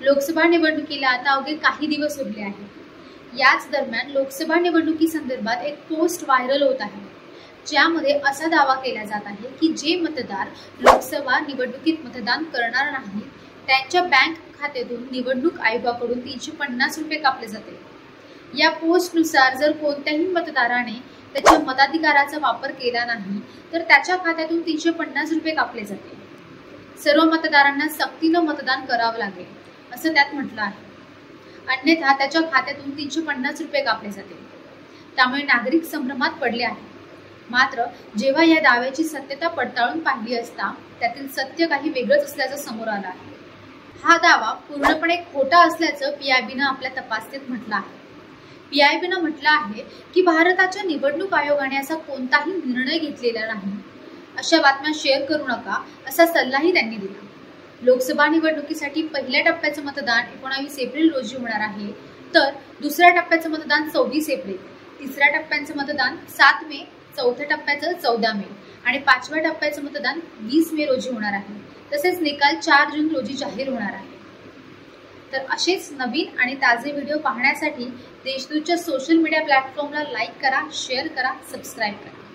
लोकसभा निवडणुकीला आता अवघे काही दिवस उरले आहेत। याच दरम्यान लोकसभा निवडणुकीसंदर्भात एक पोस्ट व्हायरल होत आहे, ज्यामध्ये असा दावा केला जात आहे की जे मतदार लोकसभा निवडणुकीत मतदान करणार नाही त्यांच्या बँक खात्यातून निवडणूक आयोगाकडून 350 रुपये कापले जाते। या पोस्टनुसार जर कोणत्याही मतदाराने त्याच्या मताधिकाराचा वापर केला नाही तर त्याच्या खात्यातून 350 रुपये कापले जाते। सर्व मतदारांना सक्तीनं मतदान करावं लागेल असं त्यात म्हटलं आहे, अन्यथा त्याच्या खात्यातून 350 रुपये कापले जातील। त्यामुळे नागरिक संभ्रमात पडले आहेत। मात्र जेव्हा या दाव्याची सत्यता पडताळून पाहिली असता त्यातील सत्य काही वेगळंच असल्याचं समोर आलं आहे। हा दावा पूर्णपणे खोटा असल्याचं PIBनं आपल्या तपासणीत म्हटलं आहे। PIBनं म्हटलं आहे की भारताच्या निवडणूक आयोगाने असा कोणताही निर्णय घेतलेला नाही, अशा बातम्या शेअर करू नका असा सल्लाही त्यांनी दिला। लोकसभा निवडणुकीसाठी पहिल्या टप्प्याचं मतदान 19 एप्रिल रोजी होणार आहे, तर दुसऱ्या टप्प्याचं मतदान 24 एप्रिल, तिसऱ्या टप्प्याचं मतदान 7 मे, चौथ्या टप्प्याचं 14 मे आणि पाचव्या टप्प्याचं मतदान 20 मे रोजी होणार आहे। तसेच निकाल 4 जून रोजी जाहीर होणार आहे। तर असेच नवीन आणि ताजे व्हिडिओ पाहण्यासाठी देशदूतच्या सोशल मीडिया प्लॅटफॉर्मला लाईक करा, शेअर करा, सबस्क्राईब करा।